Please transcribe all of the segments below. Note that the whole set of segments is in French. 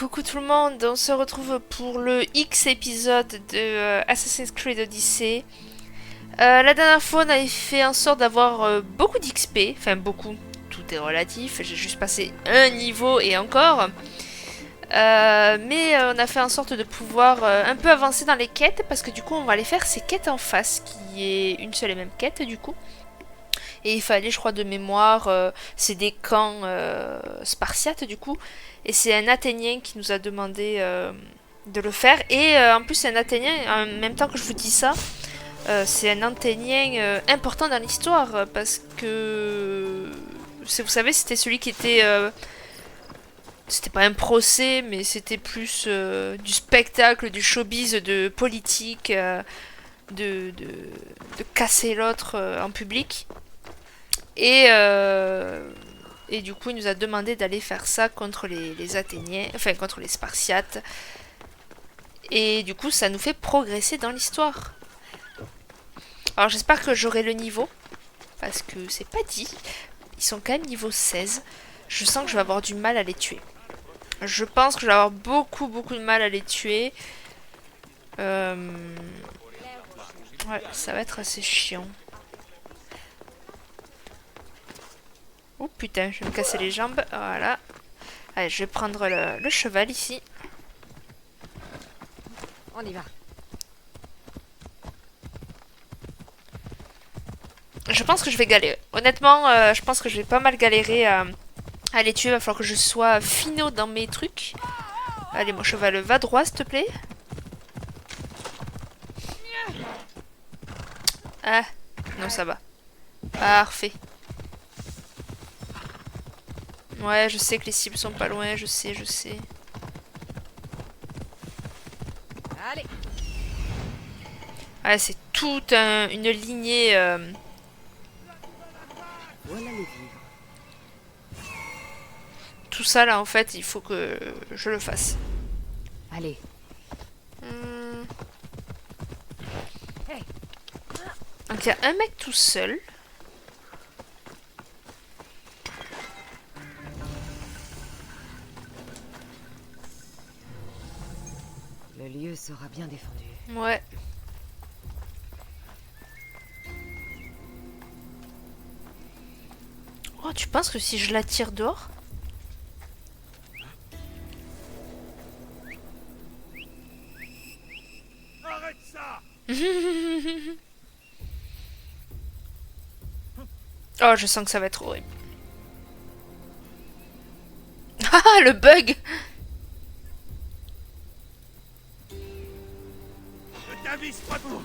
Coucou tout le monde, on se retrouve pour le X épisode de Assassin's Creed Odyssey. La dernière fois, on avait fait en sorte d'avoir beaucoup d'XP, enfin beaucoup, tout est relatif, j'ai juste passé un niveau et encore. Mais on a fait en sorte de pouvoir un peu avancer dans les quêtes parce que du coup, on va aller faire ces quêtes en face, qui est une seule et même quête du coup. Et il fallait, je crois, de mémoire, c'est des camps spartiates du coup. Et c'est un Athénien qui nous a demandé de le faire. Et en plus, c'est un Athénien, en même temps que je vous dis ça, c'est un Athénien important dans l'histoire. Parce que, vous savez, c'était celui qui était... c'était pas un procès, mais c'était plus du spectacle, du showbiz, de politique, de casser l'autre en public. Et, et du coup, il nous a demandé d'aller faire ça contre les Athéniens, enfin contre les Spartiates. Et du coup, ça nous fait progresser dans l'histoire. Alors j'espère que j'aurai le niveau, parce que c'est pas dit. Ils sont quand même niveau 16. Je sens que je vais avoir du mal à les tuer. Je pense que je vais avoir beaucoup de mal à les tuer. Ouais, ça va être assez chiant. Oh putain, je vais me casser les jambes. Voilà. Allez, je vais prendre le cheval ici. On y va. Je pense que je vais galérer. Honnêtement, je pense que je vais pas mal galérer à les tuer. Il va falloir que je sois finot dans mes trucs. Allez, mon cheval, va droit, s'il te plaît. Ah, non, ça va. Parfait. Ouais, je sais que les cibles sont pas loin, je sais, je sais. Allez. Ouais, c'est toute une lignée. Voilà les vivres. Tout ça là, en fait, il faut que je le fasse. Allez. Hmm. Hey. Donc il y a un mec tout seul. Le lieu sera bien défendu. Ouais. Oh, tu penses que si je la tire dehors? Arrête ça! Oh, je sens que ça va être horrible. Ah, le bug! Ne t'avise pas tout!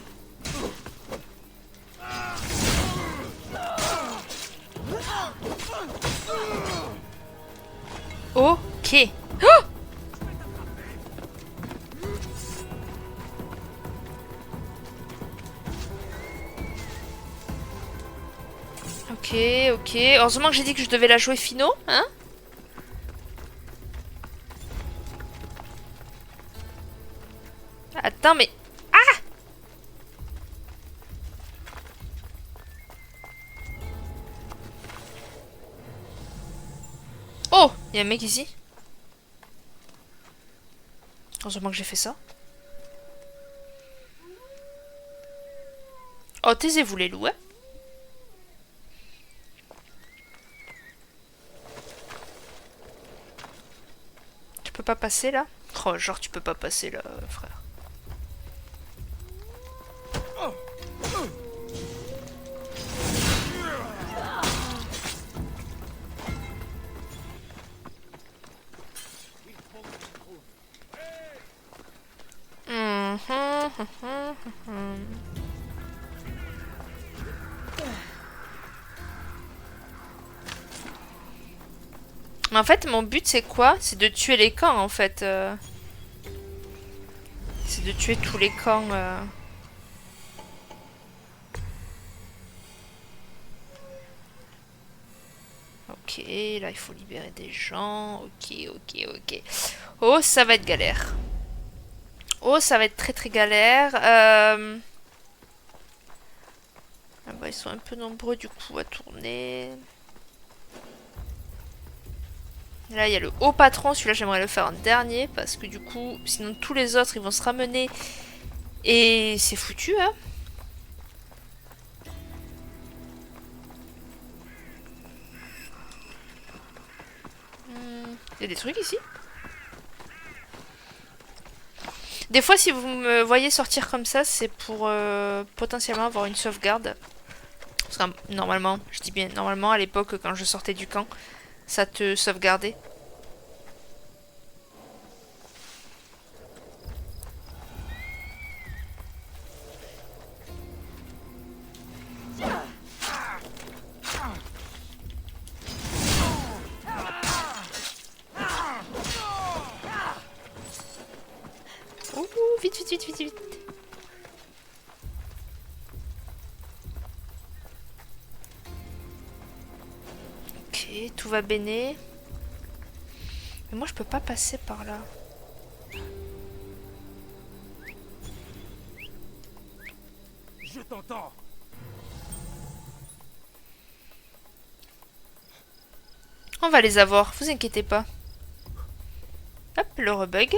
Ok. Oh, ok, ok. Heureusement que j'ai dit que je devais la jouer finaux, hein? Attends, mais... Ah! Oh! Il y a un mec ici. Heureusement que j'ai fait ça. Oh, taisez-vous les loups, hein? Tu peux pas passer là? Oh, genre tu peux pas passer là, frère. En fait, mon but c'est quoi? C'est de tuer les camps en fait. C'est de tuer tous les camps. Ok, là il faut libérer des gens. Ok, ok, ok. Oh, ça va être galère. Oh, ça va être très galère. Ah bah, ils sont un peu nombreux du coup à tourner. Là, il y a le haut patron. Celui-là, j'aimerais le faire en dernier. Parce que du coup, sinon tous les autres, ils vont se ramener. Et c'est foutu, hein. Il y a des trucs ici. Des fois, si vous me voyez sortir comme ça, c'est pour potentiellement avoir une sauvegarde. Parce que normalement, je dis bien normalement, à l'époque, quand je sortais du camp, ça te sauvegardait. Ouh, vite, vite, vite, vite, vite. Ok, tout va béné. Mais moi, je peux pas passer par là. Je t'entends. On va les avoir, vous inquiétez pas. Hop, le rebug.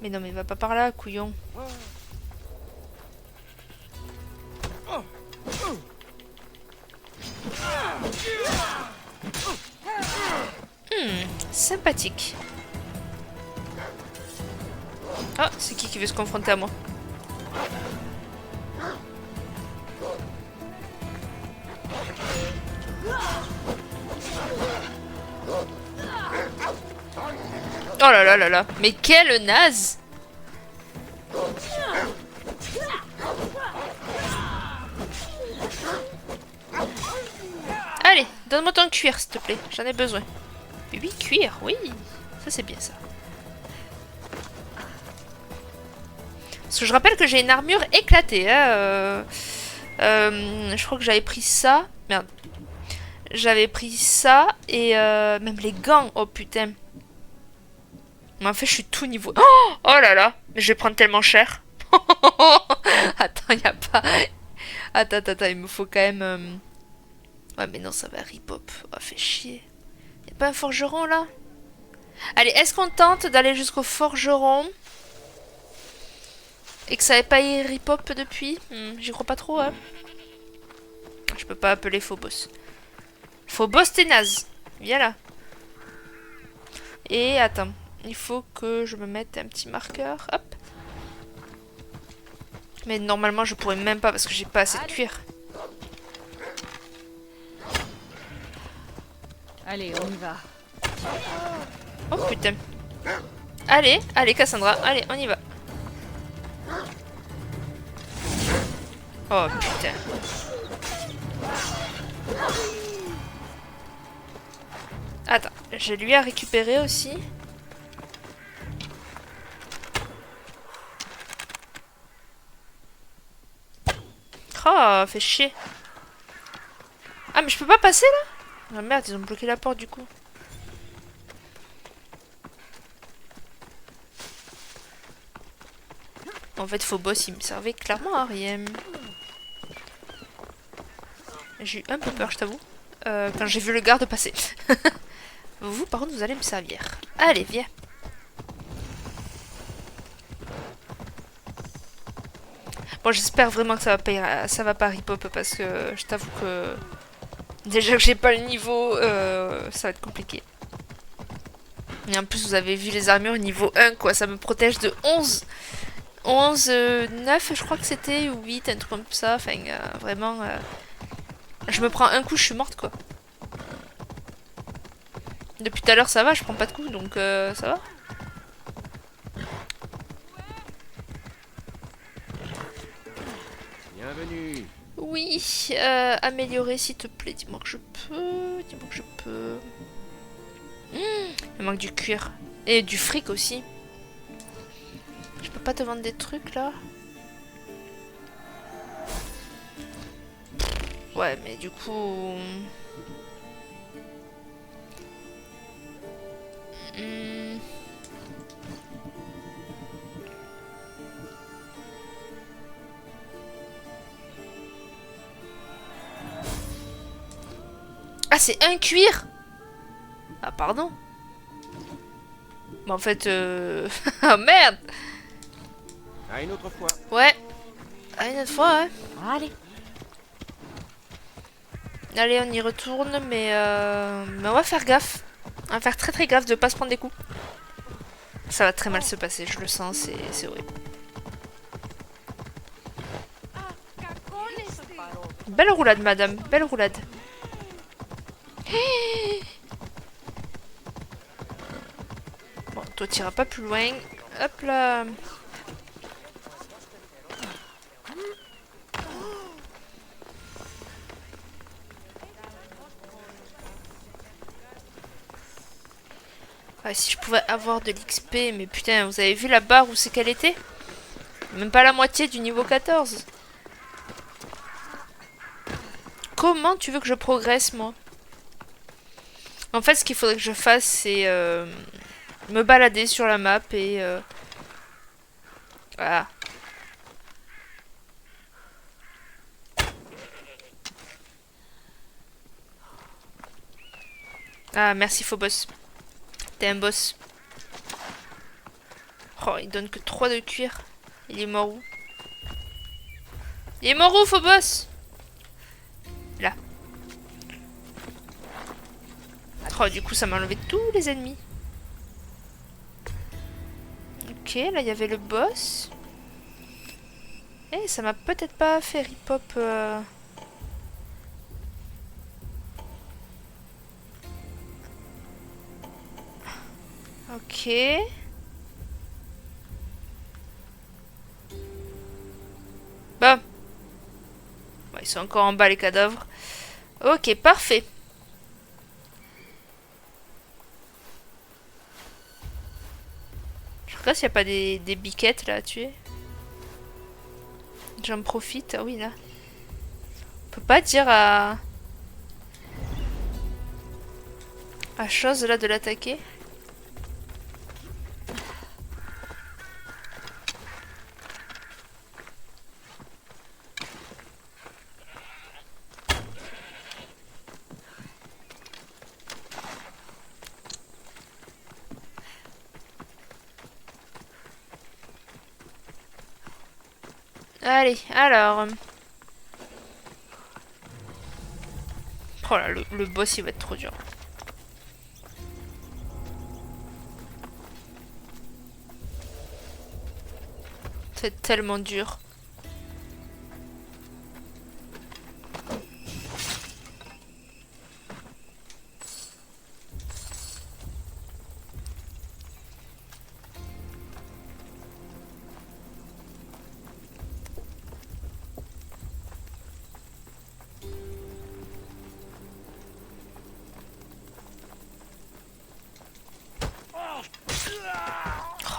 Mais non, mais va pas par là, couillon. Sympathique. Ah, c'est qui veut se confronter à moi? Oh là là là là. Mais quelle naze! Allez, donne-moi ton cuir, s'il te plaît. J'en ai besoin. 8 cuir, oui. Ça, c'est bien, ça. Parce que je rappelle que j'ai une armure éclatée. Hein, je crois que j'avais pris ça. Merde. J'avais pris ça et même les gants. Oh putain. Mais en fait, je suis tout niveau. Oh là là. Mais je vais prendre tellement cher. Attends, y a pas. Attends, il me faut quand même. Ouais, mais non, ça va rip-hop. Oh, fait chier. Y a pas un forgeron là? Allez, est-ce qu'on tente d'aller jusqu'au forgeron? Et que ça n'avait pas rip-hop depuis? J'y crois pas trop, hein. Je peux pas appeler Phobos. Phobos, t'es naze. Viens là. Et attends. Il faut que je me mette un petit marqueur. Hop. Mais normalement, je pourrais même pas parce que j'ai pas assez de cuir. Allez, on y va. Oh putain. Allez, allez Cassandra, allez, on y va. Oh putain. Attends, j'ai lui à récupérer aussi. Oh, fait chier. Ah, mais je peux pas passer là? Ah merde, ils ont bloqué la porte du coup. En fait, Phobos, il me servait clairement à rien. J'ai eu un peu peur, je t'avoue. Quand j'ai vu le garde passer. Vous, par contre, vous allez me servir. Allez, viens. Bon, j'espère vraiment que ça va pas rip-hop parce que je t'avoue que déjà que j'ai pas le niveau, ça va être compliqué. Et en plus, vous avez vu les armures niveau 1, quoi. Ça me protège de 11. 11, 9, je crois que c'était, ou 8, un truc comme ça. Enfin, vraiment... je me prends un coup, je suis morte, quoi. Depuis tout à l'heure, ça va, je prends pas de coups, donc ça va. Bienvenue. Oui, améliorer, s'il te plaît. Dis-moi que je peux. Dis-moi que je peux. Il manque du cuir. Et du fric aussi. Je peux pas te vendre des trucs, là? Ouais, mais du coup... Ah, c'est un cuir? Ah, pardon. Bah, en fait, ah, merde! À une autre fois. Ouais. Ah, une autre fois, ouais. Allez. Allez, on y retourne, mais on va faire gaffe. On va faire très très gaffe de pas se prendre des coups. Ça va très mal se passer, je le sens, c'est horrible. Belle roulade, madame, belle roulade. Bon, toi, t'iras pas plus loin. Hop là. Ouais, si je pouvais avoir de l'XP, mais putain, vous avez vu la barre où c'est qu'elle était? Même pas la moitié du niveau 14. Comment tu veux que je progresse, moi? En fait, ce qu'il faudrait que je fasse, c'est me balader sur la map et... voilà. Ah, merci, Phobos. T'es un boss. Oh, il donne que 3 de cuir. Il est mort où? Il est mort où, Phobos? Là. Oh, du coup, ça m'a enlevé tous les ennemis. Ok, là, il y avait le boss. Eh, ça m'a peut-être pas fait rip-hop... Ok. Bah. Bon, ils sont encore en bas, les cadavres. Ok, parfait. Je regarde s'il n'y a pas des biquettes, là, à tuer. J'en profite. Ah oui, là. On peut pas dire à chose, là, de l'attaquer. Allez, alors... Oh là, le boss, il va être trop dur. C'est tellement dur.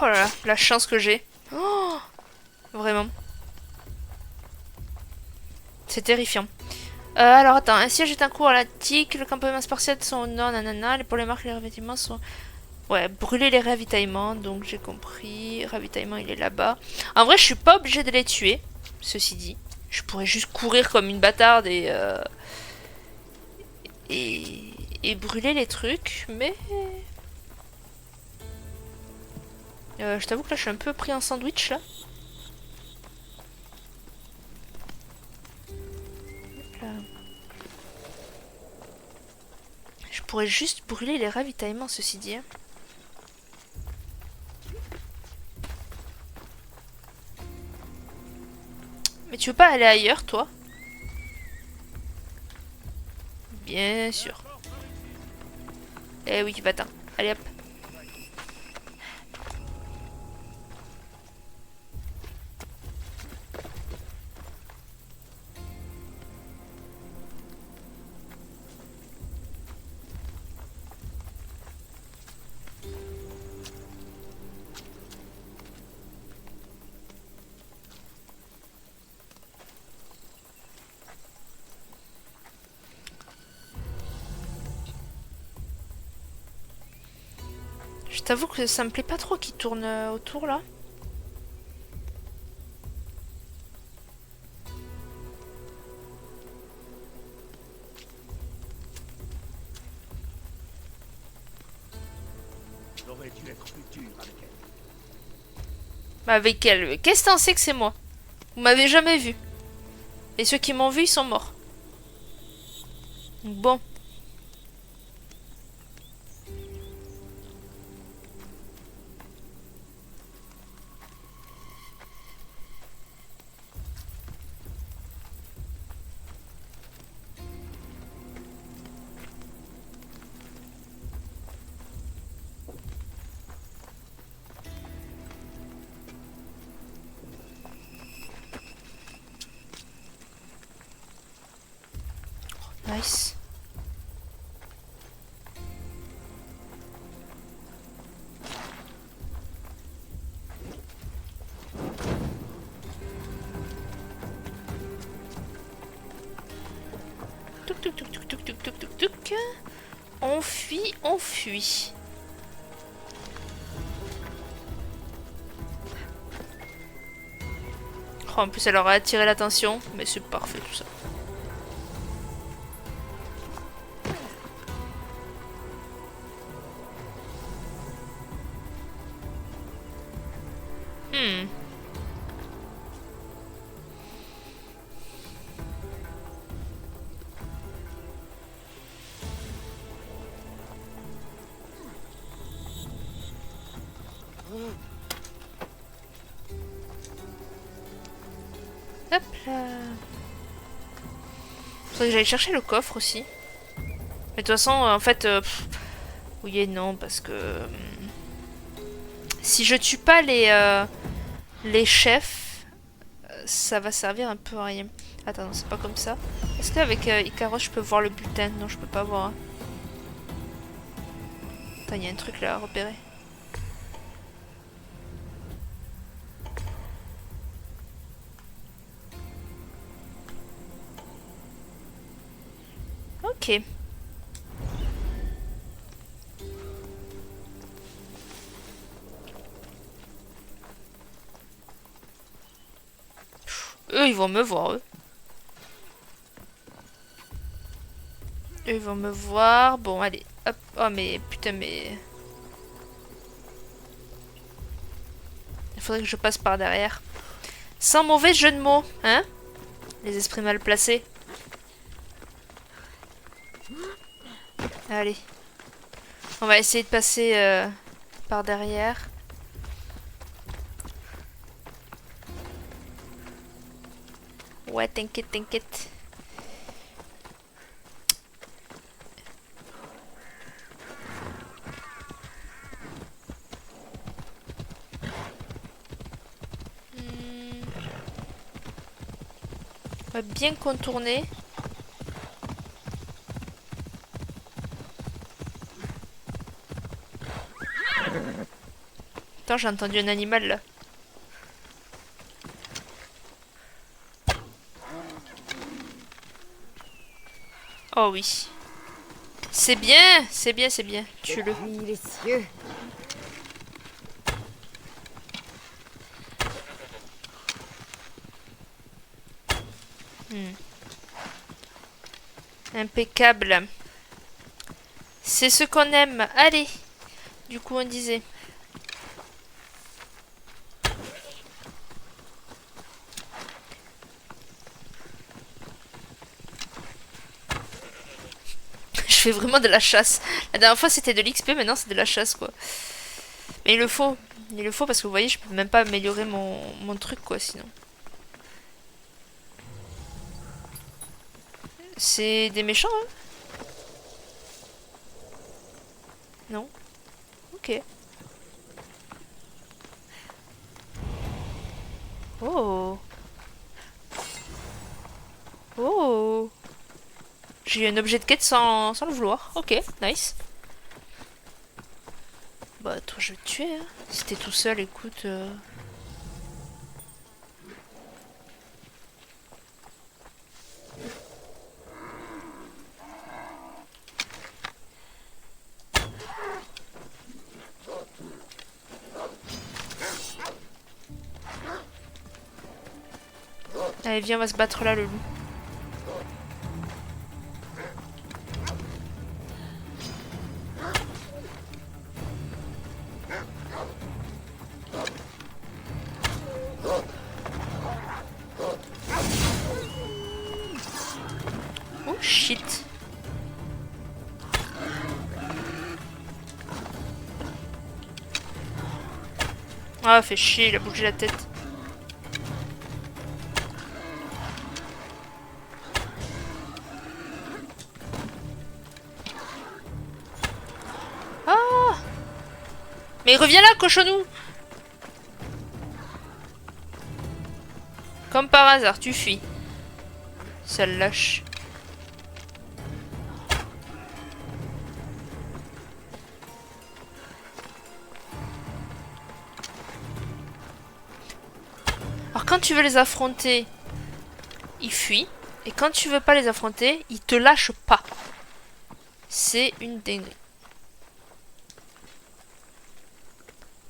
Oh là là, la chance que j'ai. Oh, vraiment. C'est terrifiant. Alors attends, un siège est un cours à la tique, le campement spartiate sont au nord, nanana, pour les marques, les ravitaillements sont... Ouais, brûler les ravitaillements, donc j'ai compris. Ravitaillement, il est là-bas. En vrai, je suis pas obligée de les tuer, ceci dit. Je pourrais juste courir comme une bâtarde et brûler les trucs, mais... je t'avoue que là, je suis un peu pris en sandwich, là. Là. Je pourrais juste brûler les ravitaillements, ceci dit. Mais tu veux pas aller ailleurs, toi? Bien sûr. Eh oui, va-t'en. Allez hop. Je t'avoue que ça me plaît pas trop qu'il tourne autour là. J'aurais dû être plus dur avec elle. Bah avec elle. Qu'est-ce que t'en sais que c'est moi? Vous m'avez jamais vu. Et ceux qui m'ont vu, ils sont morts. Donc bon. Nice. Tuk tuk tuk tuk tuk tuk tuk tuk tuk. On fuit, on fuit. Oh, en plus elle aura attiré l'attention, mais c'est parfait tout ça. Hmm. Hop là. Faudrait que j'aille chercher le coffre aussi. Mais de toute façon, en fait, oui et non, parce que si je tue pas les chefs, ça va servir un peu à rien. Attends, c'est pas comme ça. Est-ce qu'avec Icaros, je peux voir le butin? Non, je peux pas voir. Attends, il y a un truc là à repérer. Ok. Eux, ils vont me voir, eux. Eux, ils vont me voir. Bon, allez. Hop. Oh, mais putain, mais... Il faudrait que je passe par derrière. Sans mauvais jeu de mots, hein? Les esprits mal placés. Allez. On va essayer de passer par derrière. Ouais, t'inquiète, t'inquiète. On va bien contourner. Attends, j'ai entendu un animal là. Oh oui. C'est bien, c'est bien, c'est bien. Tue-le. Depuis les cieux. Impeccable. C'est ce qu'on aime. Allez. Du coup, on disait. Je fais vraiment de la chasse. La dernière fois, c'était de l'XP, maintenant, c'est de la chasse, quoi. Mais il le faut. Il le faut parce que vous voyez, je peux même pas améliorer mon truc, quoi, sinon. C'est des méchants, hein? Non? Ok. Oh. Oh. J'ai eu un objet de quête sans le vouloir. Ok, nice. Bah, toi, je vais te tuer, hein. Si t'es tout seul, écoute... Allez, viens, on va se battre là, le loup. Ah, fait chier, il a bougé la tête. Ah! Mais reviens là, cochonou! Comme par hasard, tu fuis. Sale lâche. Alors quand tu veux les affronter, ils fuient. Et quand tu veux pas les affronter, ils te lâchent pas. C'est une dinguerie.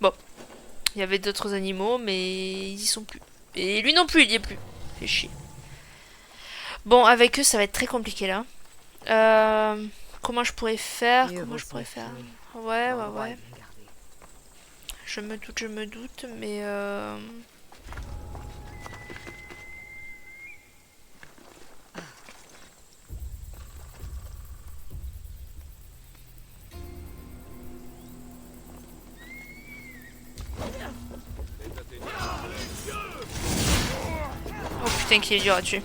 Bon. Il y avait d'autres animaux, mais ils y sont plus. Et lui non plus, il y est plus. Fait chier. Bon, avec eux, ça va être très compliqué là. Comment je pourrais faire? Comment je pourrais faire? Ouais, ouais, ouais. Je me doute, mais oh putain, qu'il est dur à tuer.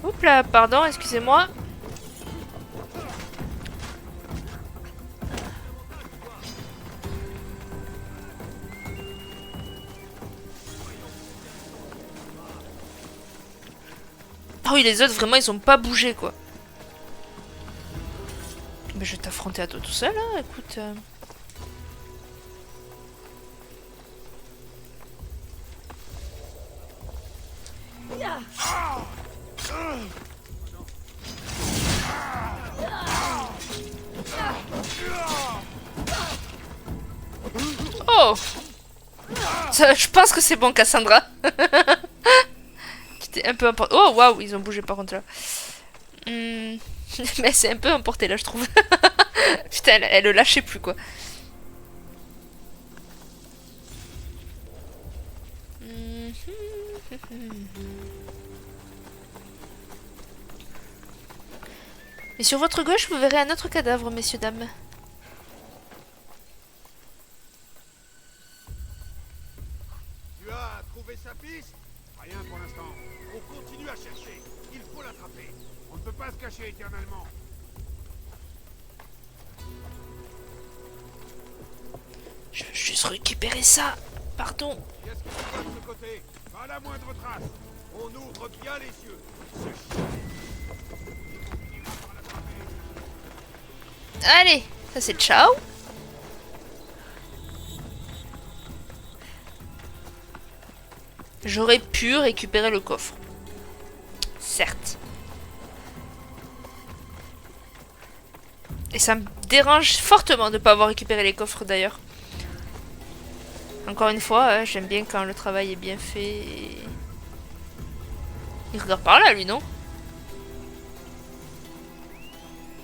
Oups là, pardon, excusez-moi. Ah oui, les autres, vraiment, ils ont pas bougé, quoi. Mais je vais t'affronter à toi tout seul, hein, écoute. Oh! Ça, je pense que c'est bon, Cassandra. Qui était un peu emporté. Oh, waouh, ils ont bougé par contre là. Mais c'est un peu emporté là, je trouve. Putain, elle le lâchait plus quoi. Et sur votre gauche, vous verrez un autre cadavre, messieurs, dames. Tu as trouvé sa piste? Rien pour l'instant. On continue à chercher. Il faut l'attraper. On ne peut pas se cacher éternellement. Je veux juste récupérer ça. Pardon. Qu'est-ce qui se passe de ce côté? Pas la moindre trace. On ouvre bien les yeux. Ce chien. On finira par l'attraper. Allez, ça c'est ciao. J'aurais pu récupérer le coffre. Certes. Et ça me dérange fortement de ne pas avoir récupéré les coffres d'ailleurs. Encore une fois, j'aime bien quand le travail est bien fait. Et... il regarde par là, lui, non?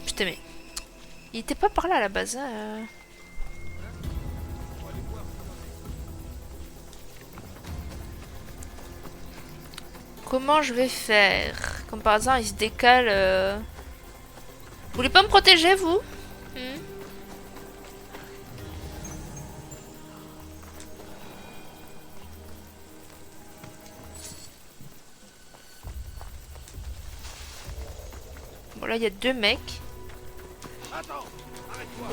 Putain, mais... il était pas par là à la base. Hein. Comment je vais faire? Comme par hasard, il se décale. Vous voulez pas me protéger, vous? Bon, là, il y a deux mecs. Attends, arrête-toi.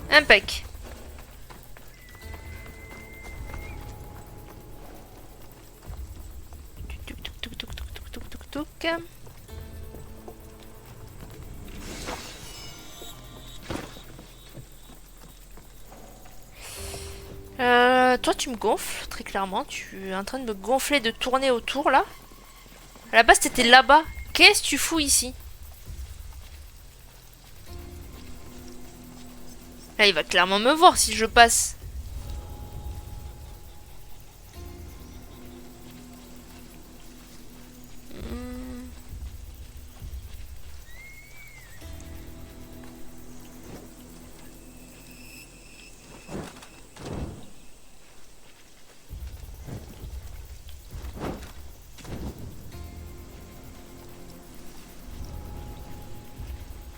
Impec. Tuk, tuk, tuk, tuk, tuk, tuk, tuk, tuk, tuk. Toi, tu me gonfles, très clairement. Tu es en train de me gonfler, de tourner autour, là. À la base, t'étais là-bas. Qu'est-ce que tu fous ici? Là, il va clairement me voir si je passe.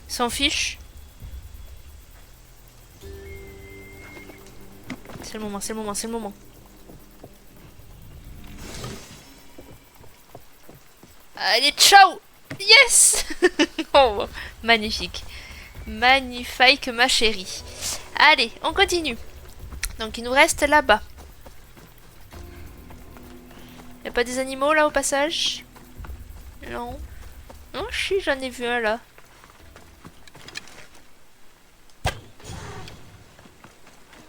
S'en fiche. C'est le moment, c'est le moment, c'est le moment. Allez, ciao! Yes! Oh, magnifique. Magnifique, ma chérie. Allez, on continue. Donc, il nous reste là-bas. Y'a pas des animaux là au passage? Non. Non, si, j'en ai vu un là.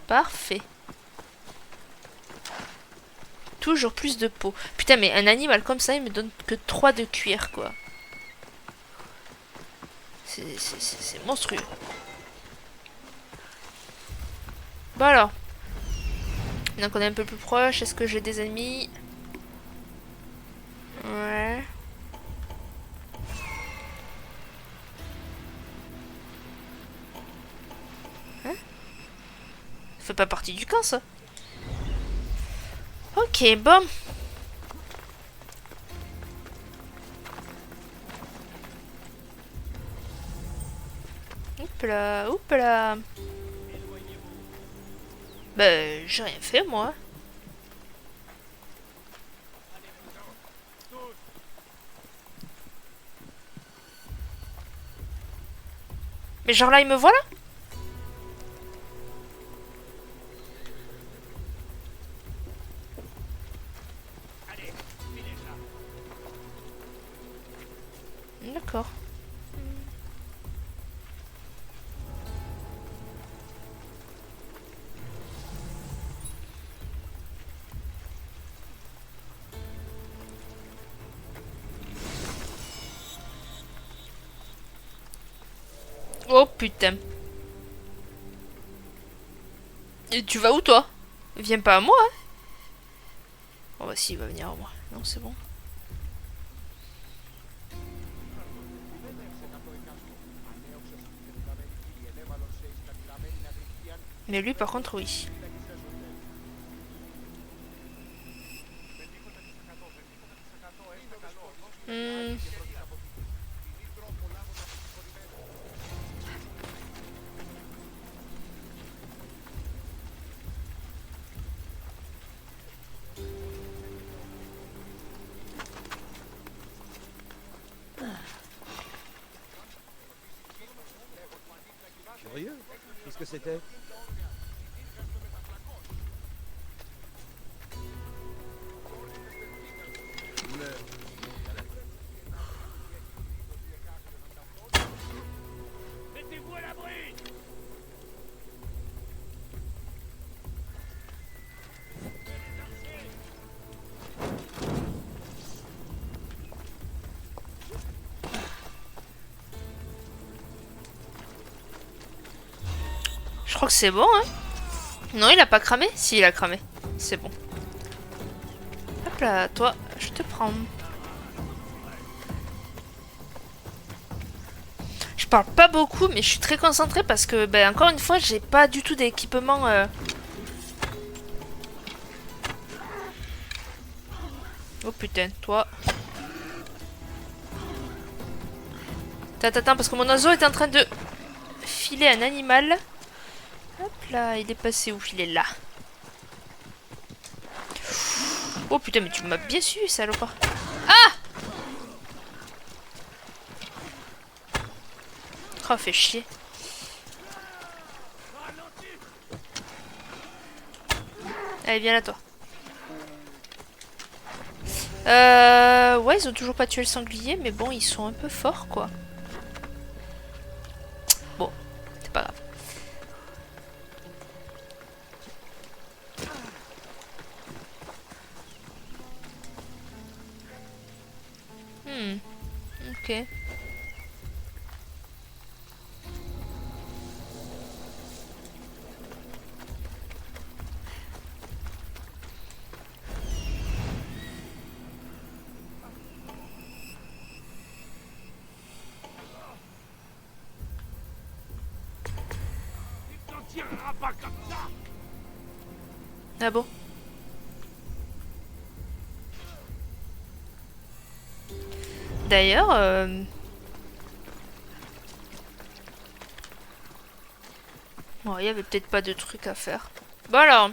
Parfait. Toujours plus de peau. Putain, mais un animal comme ça, il me donne que 3 de cuir, quoi. C'est monstrueux. Bon alors. Donc on est un peu plus proche. Est-ce que j'ai des ennemis? Ouais. Hein? Ça fait pas partie du camp, ça. Ok, bon. Hop là, hop là. Bah, j'ai rien fait, moi. Mais genre là, il me voit là? D'accord. Oh putain. Et tu vas où toi? Viens pas à moi, hein? Oh bah si, il va venir à moi. Non, c'est bon. Mais lui par contre oui. Hmm. Curieux. Qu'est-ce que c'était? Mettez-vous à l'abri! Je crois que c'est bon, hein. Non, il a pas cramé? Si, il a cramé. C'est bon. Hop là, toi, je te prends. Je parle pas beaucoup, mais je suis très concentrée parce que, ben, encore une fois, j'ai pas du tout d'équipement. Oh putain, toi. Attends, parce que mon oiseau est en train de filer un animal. Hop là, il est passé où? Il est là. Oh putain, mais tu m'as bien su, salopard. Ah! Oh, fait chier. Allez, viens là, toi. Ouais, ils ont toujours pas tué le sanglier, mais bon, ils sont un peu forts, quoi. Bon, c'est pas grave. Ok. Tu n'en tireras pas comme ça! Ah bon? D'ailleurs, Bon, il y avait peut-être pas de trucs à faire. Bon alors.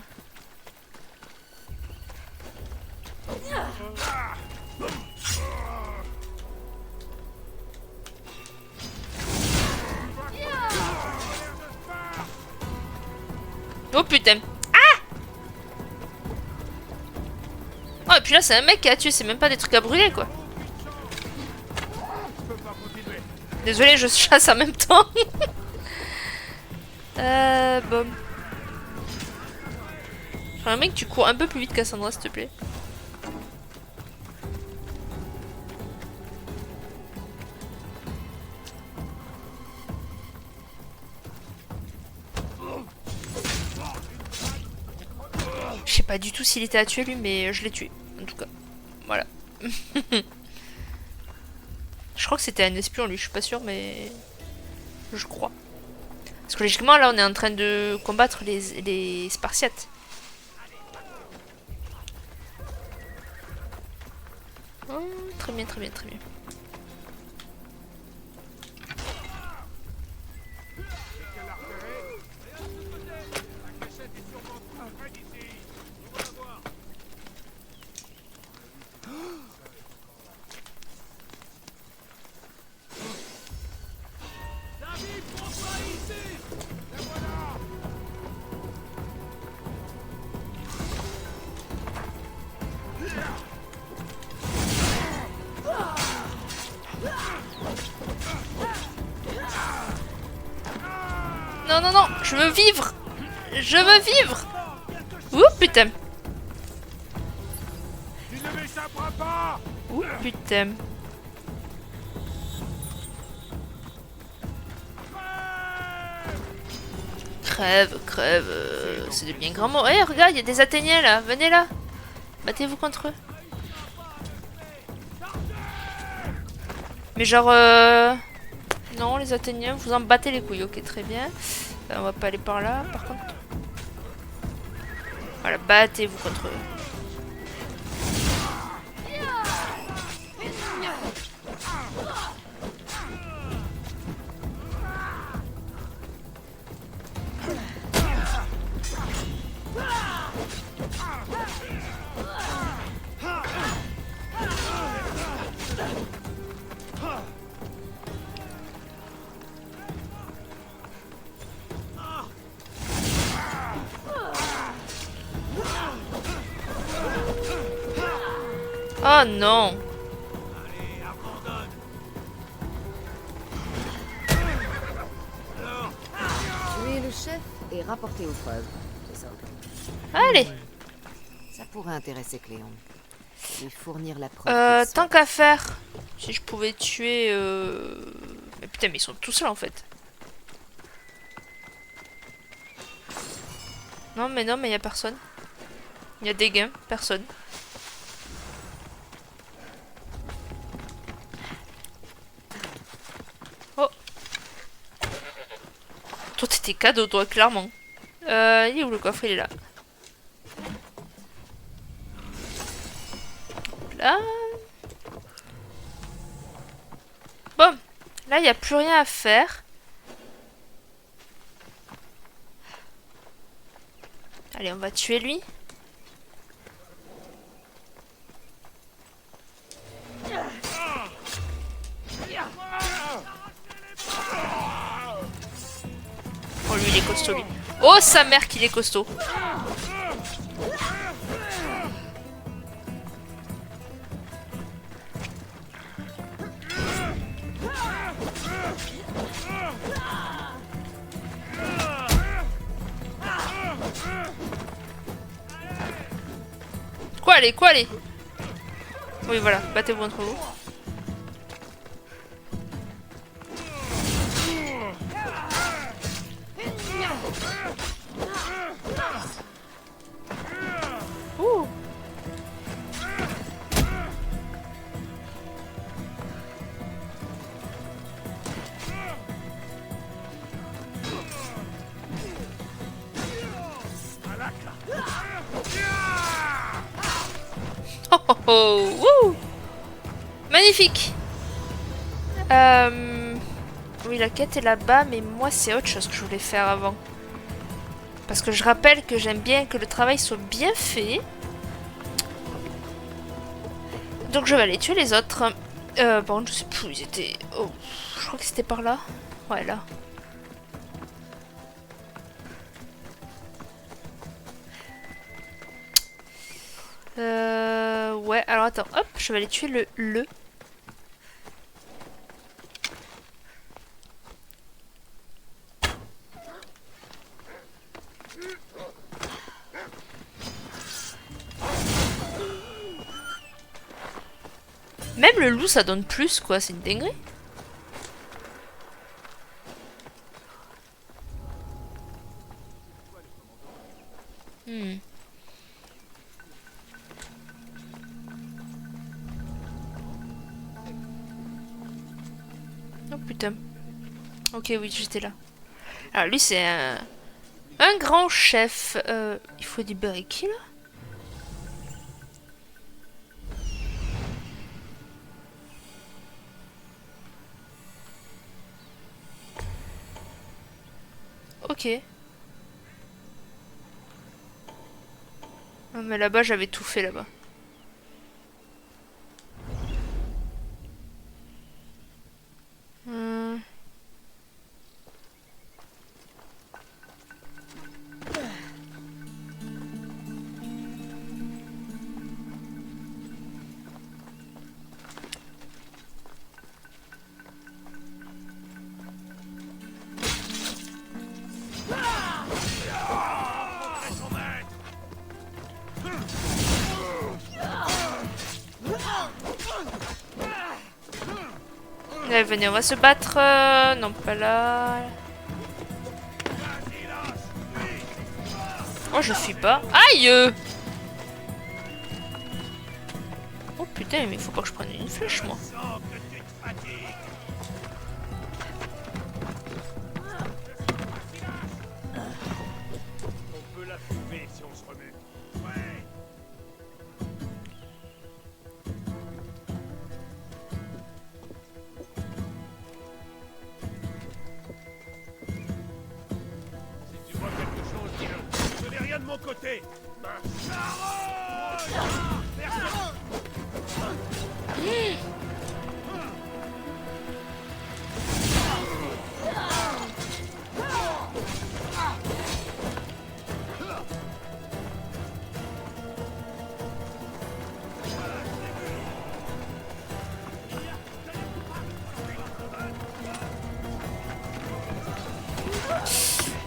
Oh putain. Ah! Oh et puis là c'est un mec qui a tué, c'est même pas des trucs à brûler quoi. Désolé, je chasse en même temps. Bon. J'aimerais bien que tu cours un peu plus vite, Cassandra, s'il te plaît. Je sais pas du tout s'il était à tuer lui, mais je l'ai tué. En tout cas, voilà. Je crois que c'était un espion lui, je suis pas sûre, mais je crois. Parce que logiquement, là, on est en train de combattre les Spartiates. Oh, très bien, très bien, très bien. Non, non, non, je veux vivre. Je veux vivre. Ouh, putain. Tu ne m'échapperas pas. Ouh, putain. Crève, crève. C'est de bien grand mot. Eh, regarde, il y a des Athéniens là. Venez là. Battez-vous contre eux. Mais genre... Non, les Athéniens, vous en battez les couilles. Ok, très bien. On va pas aller par là, par contre. Voilà, battez-vous contre eux. Oh non. Allez, abandonne. Tuer le chef et rapporter aux preuves. C'est simple. Allez. Ça pourrait intéresser Cléon. Lui fournir la preuve. qu'il Tant soit. qu'à faire, si je pouvais tuer... Mais putain, mais ils sont tous seuls en fait. Non, mais y a personne. Il y a des gains, personne. Oh. Toi, t'étais cadeau, toi, clairement. Il est où le coffre? Il est là. Là. Bon. Là, il n'y a plus rien à faire. Allez, on va tuer lui. Oh, lui, il est costaud, lui. Oh, sa mère qu'il est costaud. Quoi allez. Oui, voilà, battez-vous entre vous. Ouh. Oh oh oh, wouh. Magnifique. Oui, la quête est là-bas, mais moi c'est autre chose que je voulais faire avant. Parce que je rappelle que j'aime bien que le travail soit bien fait. Donc je vais aller tuer les autres. Par contre, je sais plus où ils étaient. Oh, je crois que c'était par là. Ouais, là. Ouais, alors attends, hop, je vais aller tuer le. Même le loup, ça donne plus, quoi, c'est une dinguerie. Hmm. Oh putain. Ok, oui, j'étais là. Alors lui, c'est un grand chef. Il faut libérer qui, là? Ok. Ah, mais là-bas, j'avais tout fait, là-bas. Hmm. Allez, venez, on va se battre. Non, pas là. Oh, je fuis pas. Aïe! Oh putain, mais il faut pas que je prenne une flèche, moi. On peut la trouver si on se remet. Ouais. Si tu vois quelque chose, dis-le. Je n'ai rien de mon côté.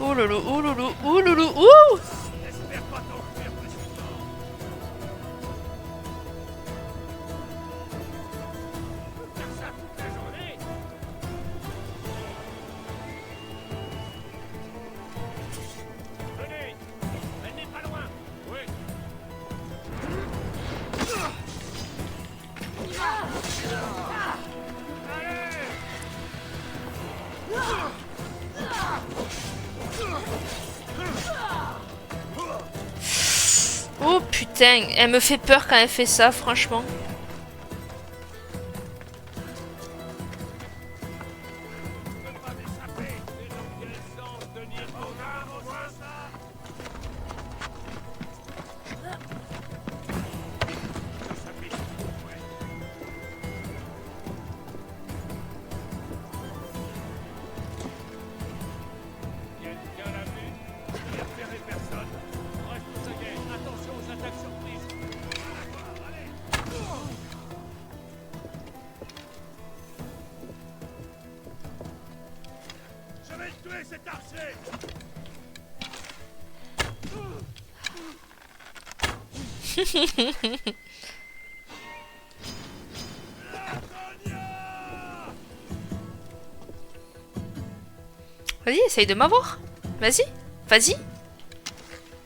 Ouh loulou, ouh loulou, ouh loulou, ouh! N'espère pas t'enfuir précisément. Faire ça toute la journée. Venez, elle n'est pas loin. Oui. Oh putain, elle me fait peur quand elle fait ça, franchement. Je peux pas m'échapper. Et dans quel sens tenir mon arme au moins ça? Ça pique. Ouais. Quelqu'un l'a vu? Il n'y a repéré personne. Reste au taquet. Attention aux attaques surprises. Allez. Je vais le tuer, cet archer. Vas-y, essaye de m'avoir. Vas-y, vas-y.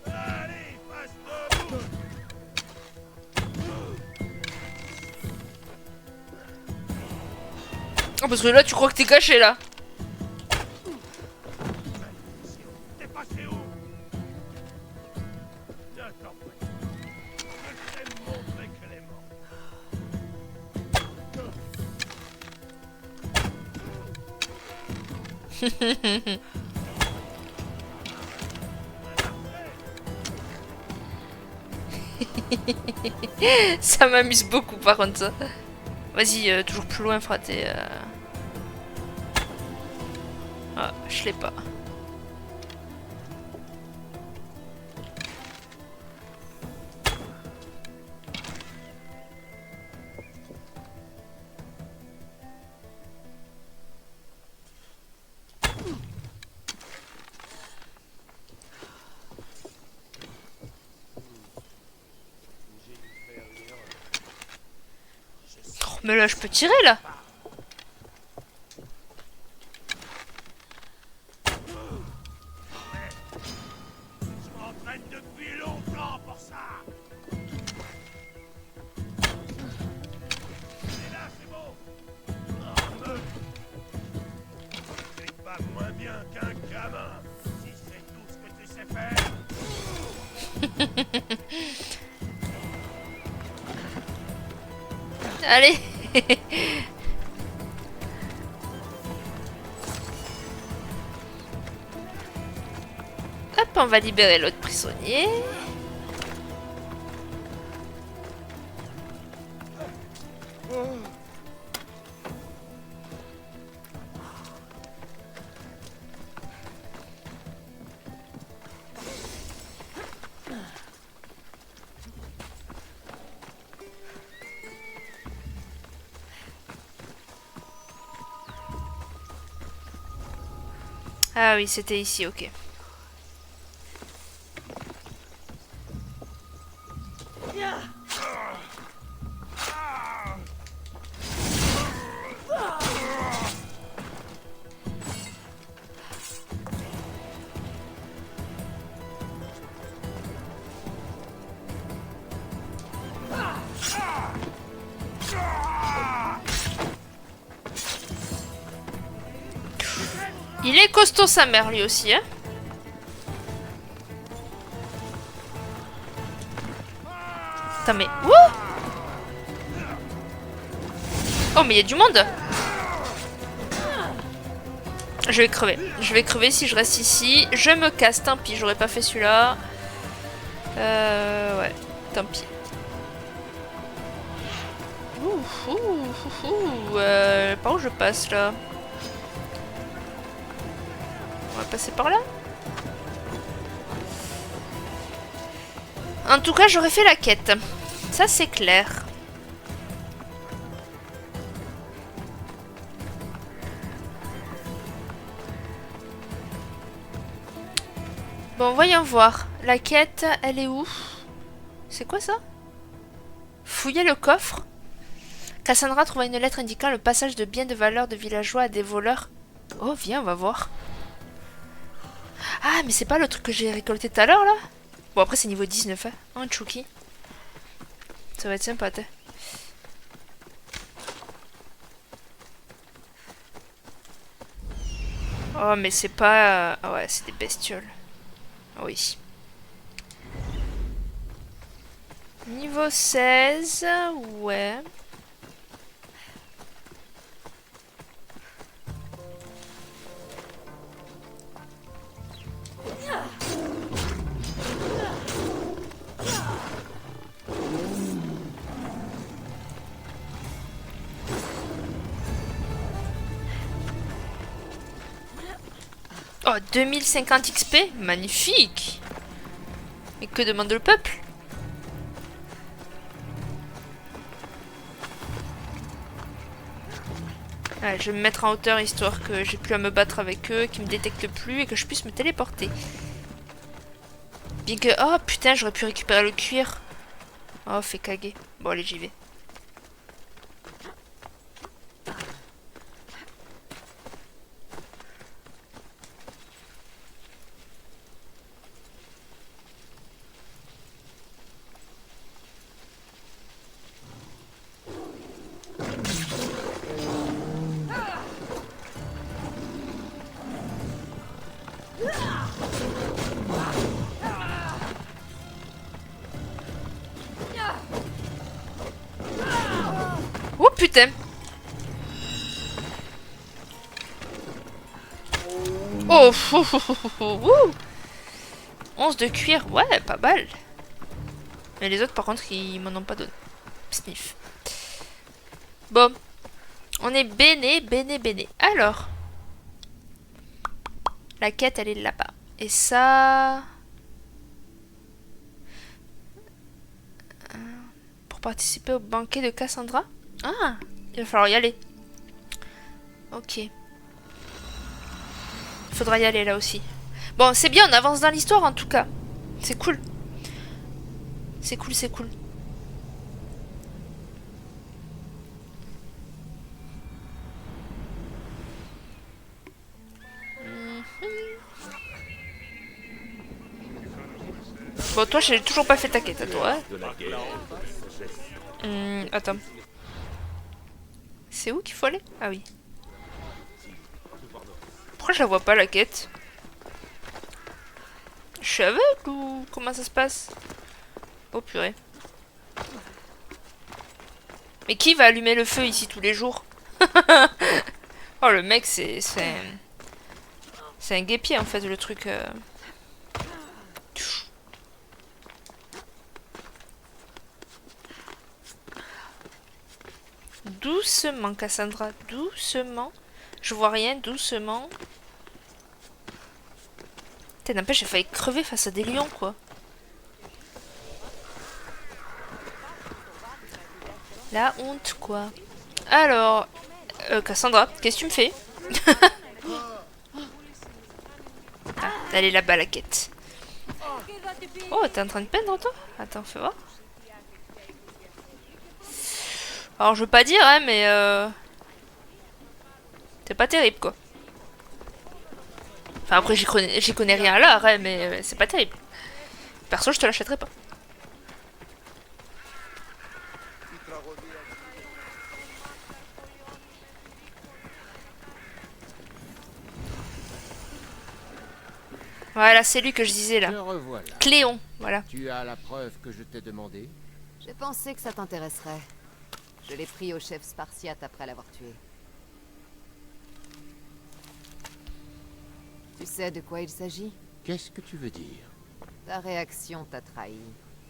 Allez, passe debout. Oh, parce que là, tu crois que t'es caché, là. T'es passé où? Tiens, t'en prie. Je t'ai montré qu'elle est morte. Ça m'amuse beaucoup par contre ça. Vas-y, toujours plus loin, fraté. Ah, je l'ai pas. Oh, mais là, je peux tirer là. Je m'entraîne depuis longtemps pour ça. Et là, c'est bon. C'est pas moins bien qu'un gamin. Si c'est tout ce que tu sais faire. Allez. Hop, on va libérer l'autre prisonnier. Ah oui, c'était ici, ok. Il est costaud sa mère lui aussi, hein. Putain mais... Wouh! Oh mais il y a du monde. Je vais crever. Je vais crever si je reste ici. Je me casse, tant pis, j'aurais pas fait celui-là. Ouais, tant pis. Par où je passe là? On va passer par là. En tout cas, j'aurais fait la quête. Ça, c'est clair. Bon, voyons voir. La quête, elle est où? C'est quoi ça? Fouiller le coffre. Cassandra trouva une lettre indiquant le passage de biens de valeur de villageois à des voleurs. Oh, viens, on va voir. Ah, mais c'est pas le truc que j'ai récolté tout à l'heure, là? Bon, après, c'est niveau 19, hein. Un Chucky. Ça va être sympa, t'es. Oh, mais c'est pas... Ah ouais, c'est des bestioles. Oui. Niveau 16, ouais. Oh, 2050 XP, magnifique. Et que demande le peuple? Ouais, je vais me mettre en hauteur histoire que j'ai plus à me battre avec eux, qu'ils me détectent plus et que je puisse me téléporter. Bien que... Oh putain, j'aurais pu récupérer le cuir. Oh, fait caguer. Bon, allez, j'y vais. Oh putain. Oh, 11 de cuir, ouais, pas mal. Mais les autres, par contre, ils m'en ont pas donné. Sniff. Bon. On est béné. Alors. La quête, elle est là-bas. Et ça... Pour participer au banquet de Cassandra. Ah, il va falloir y aller. Ok. Il faudra y aller là aussi. Bon, c'est bien, on avance dans l'histoire en tout cas. C'est cool. C'est cool. Bon, toi, j'ai toujours pas fait ta quête à toi. Attends. C'est où qu'il faut aller? Ah oui. Pourquoi je la vois pas la quête? Je suis aveugle ou comment ça se passe? Oh purée. Mais qui va allumer le feu ici tous les jours? Oh le mec c'est un guépier en fait le truc. Doucement Cassandra, doucement. Je vois rien, doucement. Putain, n'empêche, j'ai failli crever face à des lions, quoi. La honte, quoi. Alors, Cassandra, qu'est-ce que tu me fais? Ah, elle est là-bas, la quête. Oh, t'es en train de peindre, toi? Attends, fais voir. Alors, je veux pas dire, hein, mais... C'est pas terrible, quoi. Enfin, après, j'y connais rien à l'art, hein, mais c'est pas terrible. Perso, je te l'achèterai pas. Voilà, c'est lui que je disais, là. Te revoilà. Cléon, voilà. Tu as la preuve que je t'ai demandé? J'ai pensé que ça t'intéresserait. Je l'ai pris au chef spartiate après l'avoir tué. Tu sais de quoi il s'agit? Qu'est-ce que tu veux dire? Ta réaction t'a trahi.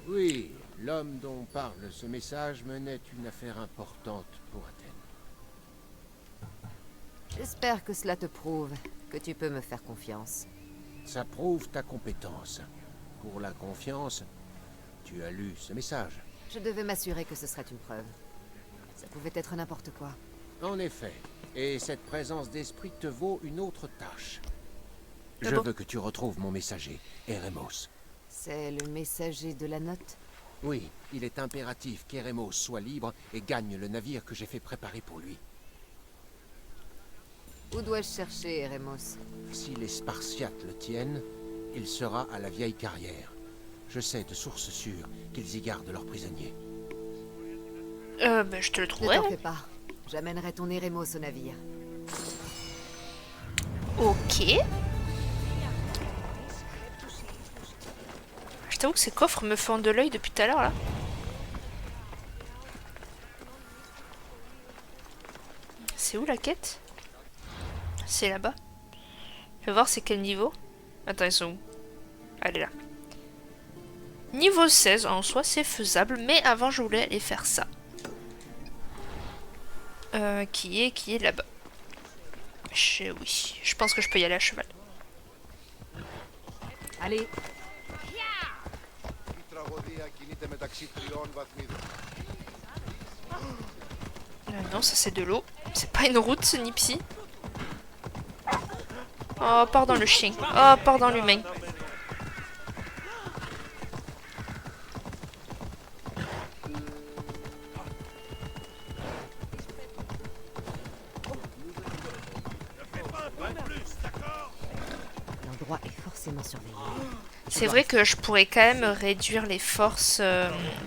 Oui, l'homme dont parle ce message menait une affaire importante pour Athènes. J'espère que cela te prouve que tu peux me faire confiance. Ça prouve ta compétence. Pour la confiance, tu as lu ce message. Je devais m'assurer que ce serait une preuve. Ça pouvait être n'importe quoi. En effet, et cette présence d'esprit te vaut une autre tâche. Ah Je bon? veux que tu retrouves mon messager, Eremos. C'est le messager de la note? Oui, il est impératif qu'Eremos soit libre et gagne le navire que j'ai fait préparer pour lui. Où dois-je chercher Eremos? Si les Spartiates le tiennent, il sera à la vieille carrière. Je sais de sources sûres qu'ils y gardent leurs prisonniers. Ben, je te le Ne trouverai. t'en fais pas. J'amènerai ton Eremos au navire. Ok. Je t'avoue que ces coffres me font de l'œil depuis tout à l'heure, là. C'est où la quête? C'est là-bas. Je vais voir c'est quel niveau. Attends, ils sont où? Elle est là. Niveau 16, en soi, c'est faisable. Mais avant, je voulais aller faire ça. Qui est là-bas. Oui, je pense que je peux y aller à cheval. Allez, Non, ça c'est de l'eau. C'est pas une route, ce Nipsey. Oh, pardon le chien. Oh, pardon l'humain. l'endroit est forcément surveillé. C'est vrai que je pourrais quand même réduire les forces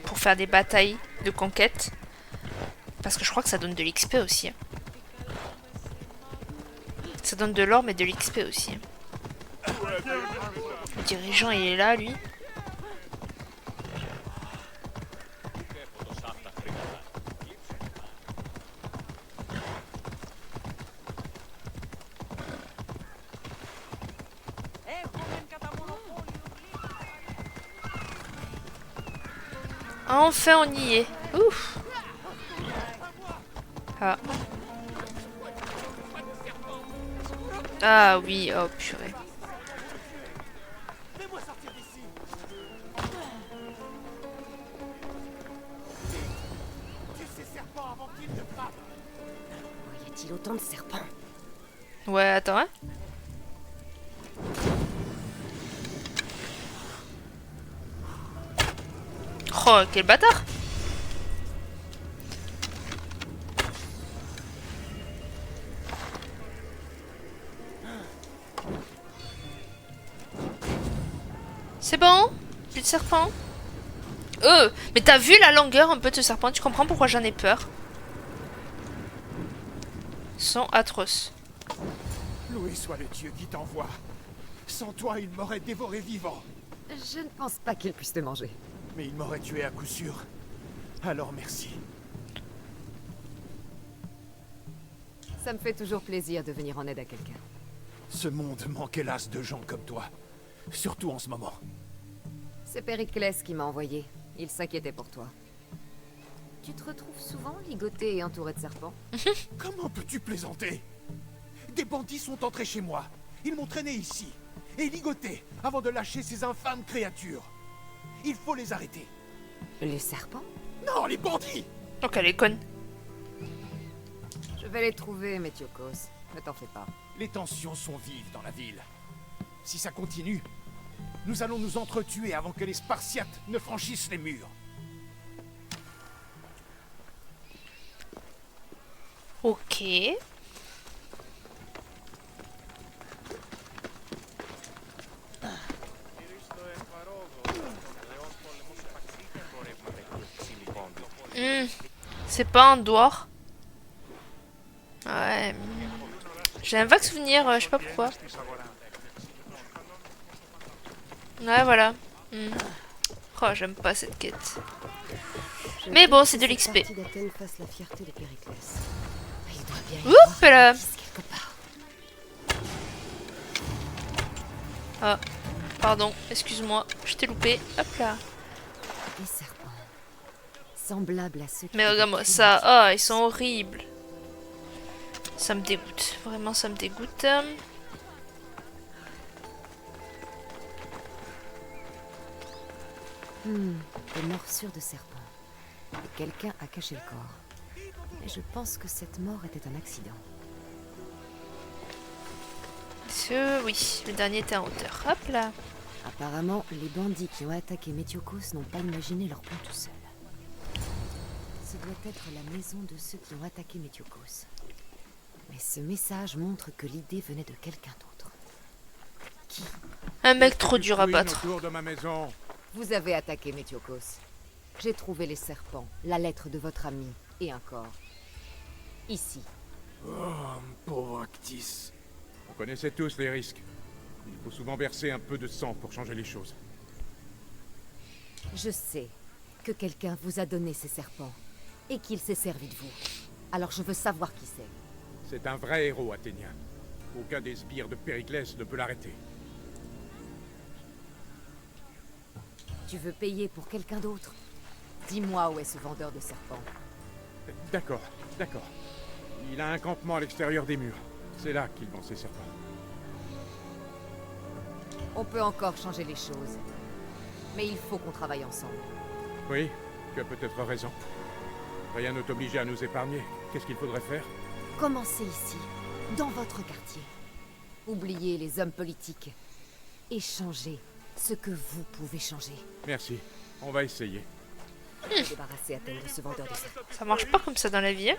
pour faire des batailles de conquête. Parce que je crois que ça donne de l'XP aussi. Hein. Ça donne de l'or mais de l'XP aussi. Hein. Le dirigeant il est là lui. Enfin, on y est. Ouf. Ah. Ah oui, oh purée. Y a-t-il autant de serpents? Ouais, attends, hein. Oh, quel bâtard! C'est bon? Plus de serpents? Mais t'as vu la longueur un peu de ce serpent? Tu comprends pourquoi j'en ai peur? Ils sont atroces. Loué soit le dieu qui t'envoie. Sans toi, il m'aurait dévoré vivant. Je ne pense pas qu'il puisse te manger. Mais il m'aurait tué à coup sûr. Alors merci. Ça me fait toujours plaisir de venir en aide à quelqu'un. Ce monde manque hélas de gens comme toi. Surtout en ce moment. C'est Périclès qui m'a envoyé. Il s'inquiétait pour toi. Tu te retrouves souvent ligoté et entouré de serpents? Comment peux-tu plaisanter? Des bandits sont entrés chez moi. Ils m'ont traîné ici. Et ligoté avant de lâcher ces infâmes créatures. Il faut les arrêter. Les serpents? Non, les bandits! Donc elle est conne. Je vais les trouver, Métiokos. Ne t'en fais pas. Les tensions sont vives dans la ville. Si ça continue, nous allons nous entretuer avant que les Spartiates ne franchissent les murs. Ok. C'est pas un doigt. Ouais. J'ai un vague souvenir, je sais pas pourquoi. Ouais, voilà. Oh, j'aime pas cette quête. Mais bon, c'est de l'XP. Oups là. Ah, pardon, excuse-moi, je t'ai loupé. Hop là. Des serpents. Semblables à ceux qui... Mais regarde-moi ça. Ah, ils sont horribles. Ça me dégoûte. Vraiment, ça me dégoûte. Des morsures de serpent. Et quelqu'un a caché le corps. Mais je pense que cette mort était un accident. Oui, le dernier était en hauteur. Hop là. Apparemment, les bandits qui ont attaqué Métiokos n'ont pas imaginé leur plan tout seul. Ce doit être la maison de ceux qui ont attaqué Métiokos. Mais ce message montre que l'idée venait de quelqu'un d'autre. Qui? Un mec trop dur à battre. Autour de ma maison. Vous avez attaqué Métiokos. J'ai trouvé les serpents, la lettre de votre ami et un corps. Ici. Oh, pauvre Actis. On connaissait tous les risques. Il faut souvent verser un peu de sang pour changer les choses. Je sais que quelqu'un vous a donné ces serpents et qu'il s'est servi de vous. Alors je veux savoir qui c'est. C'est un vrai héros athénien. Aucun des sbires de Périclès ne peut l'arrêter. Tu veux payer pour quelqu'un d'autre? Dis-moi où est ce vendeur de serpents. D'accord, d'accord. Il a un campement à l'extérieur des murs. C'est là qu'il vend ses serpents. On peut encore changer les choses. Mais il faut qu'on travaille ensemble. Oui, tu as peut-être raison. Rien ne t'obligeait à nous épargner. Qu'est-ce qu'il faudrait faire? Commencez ici, dans votre quartier. Oubliez les hommes politiques. Et changez ce que vous pouvez changer. Merci, on va essayer. Débarrasser Athènes de ce vendeur de serpents. Ça marche pas comme ça dans la vie.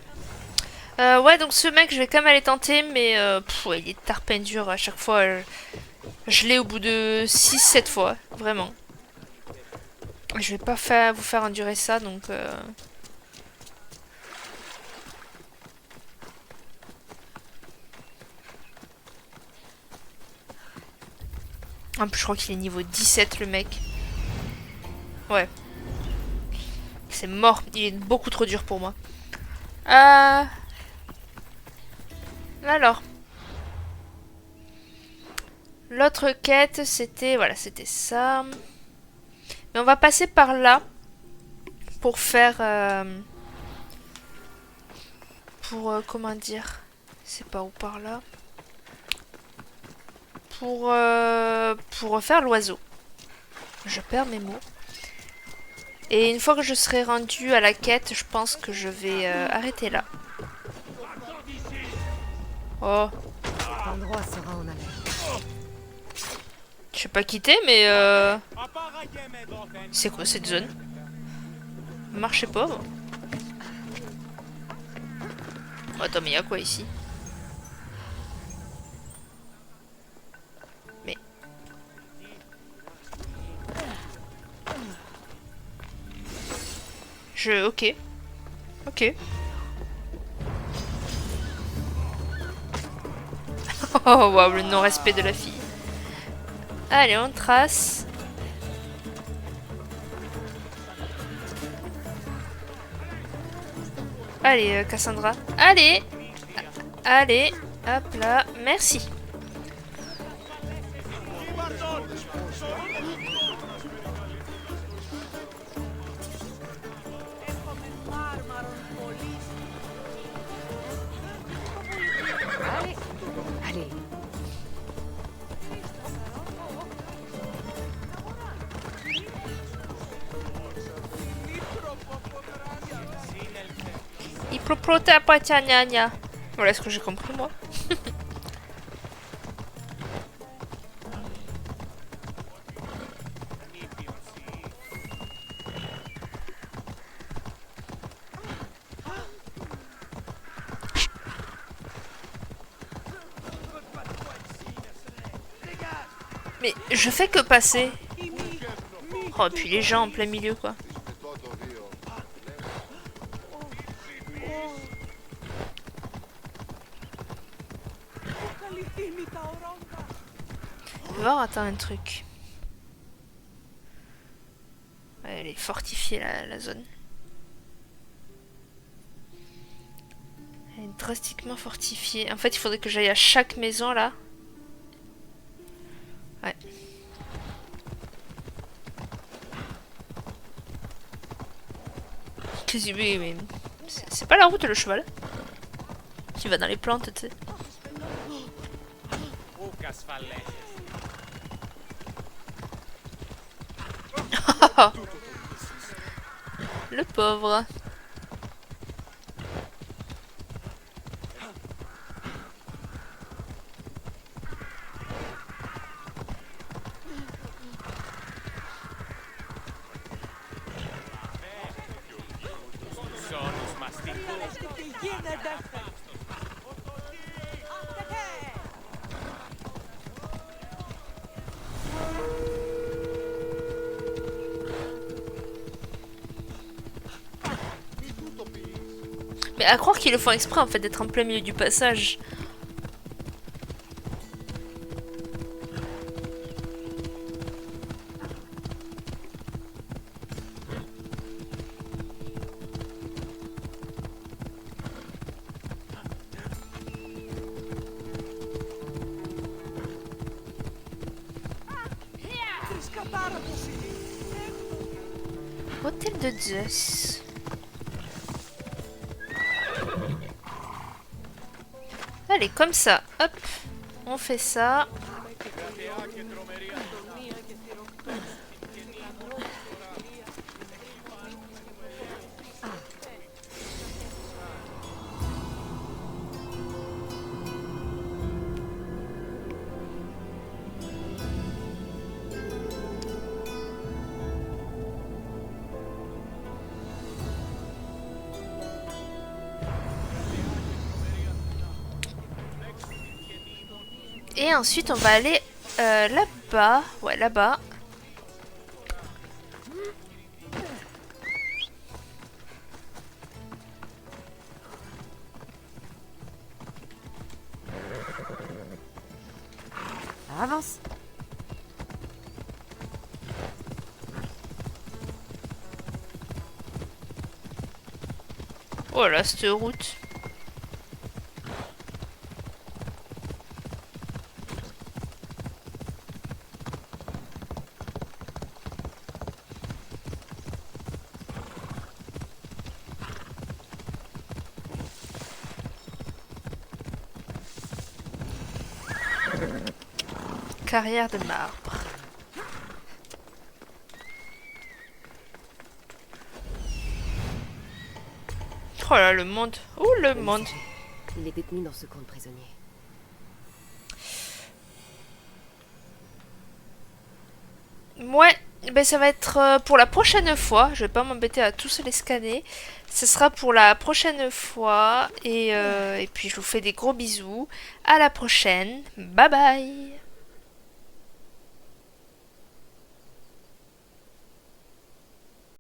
Ouais, donc ce mec, je vais quand même aller tenter, mais ouais, il est tarpin dur à chaque fois. Je l'ai au bout de 6-7 fois, vraiment. Je vais pas vous faire endurer ça, donc... En plus, je crois qu'il est niveau 17, le mec. Ouais. C'est mort. Il est beaucoup trop dur pour moi. Alors. L'autre quête, c'était... Voilà, c'était ça. Mais on va passer par là. pour faire... comment dire? C'est pas où par là. Pour refaire l'oiseau. Je perds mes mots. Et une fois que je serai rendue à la quête, je pense que je vais arrêter là. Oh. Cet endroit sera en alerte. Je sais pas quitter, mais c'est quoi cette zone? Marché pauvre. Oh, attends, mais y'a quoi ici? Mais... Ok. Ok. Oh, waouh, le non-respect de la fille. Allez, on trace. Allez, Cassandra. Allez. Allez. Hop là. Merci. Allez. Allez. Il proprota pas gna. Voilà ce que j'ai compris moi. Mais je fais que passer. Oh, et puis les gens en plein milieu quoi. On va voir, attends un truc. Ouais, elle est fortifiée la zone. Elle est drastiquement fortifiée. En fait, il faudrait que j'aille à chaque maison là. Ouais. Oui. C'est pas la route le cheval. Qui va dans les plantes, tu sais. Le pauvre. Mais à croire qu'ils le font exprès en fait d'être en plein milieu du passage. Hôtel de Zeus. Allez, comme ça, hop, on fait ça. Et ensuite, on va aller là-bas. Ouais, là-bas. Avance. Oh là, cette route. carrière de marbre. Oh là, le monde. Oh, le monde. Il est détenu dans ce camp de prisonniers. Ouais, ben ça va être pour la prochaine fois. Je vais pas m'embêter à tous les scanner. Ce sera pour la prochaine fois. Et puis je vous fais des gros bisous. À la prochaine. Bye bye.